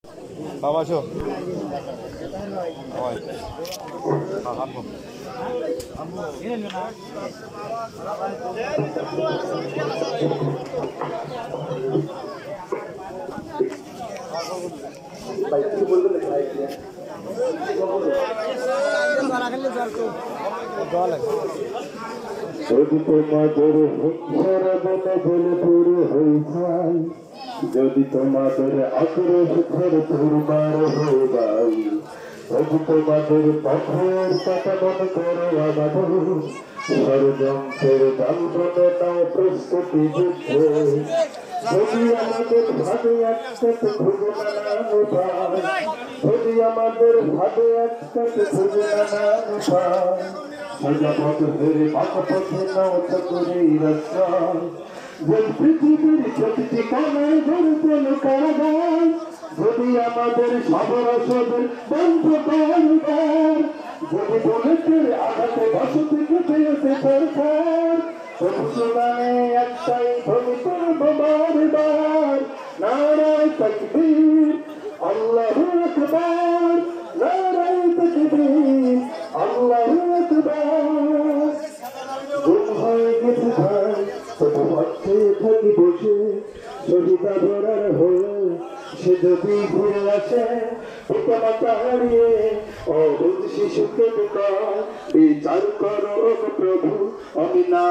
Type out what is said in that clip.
বাবা আসো যদি তোমাদের সারা বলে পুরো হয়ে যায়, যদি তোমাদের আক্রোশ ঘর দুর্বার হয়ে যায়, যদি তোমাদের পথের কথা মনে করো আমাদের ষড়যন্ত্রের যন্ত্রণা নাও প্রস্তুতি যুদ্ধে, যদি আমাদের ভাবে একসাথে খুঁজে নানান উপায়, যদি আমাদের ভাবে একসাথে খুঁজে নানান উপায়, সোজা পথ ধরে পাকা পথে নাও চকরেই রাস্তা, যে পৃথিবীর প্রতিটি কোণায় গড়ে তোল কারাগার, যদি আমাদের সবরসদের বন্ধ করবার, যদি বুলেটের আঘাতে বসতি কেটে ওঠে সরকার, মুসলমানে একটাই ধ্বনি করব বারবার, নারায়ে তাকবীর আল্লাহু আকবার, নারায়ে তাকবীর আল্লাহু আকবার। গুম হয়ে গেছে ভাই তবু পথে থাকি বসে, শহীদা ভরার হয়ে সে যদি ঘুরে আসে, পিতা মাতা হারিয়ে অবুঝ শিশুকে বিচার করো প্রভু, আমি না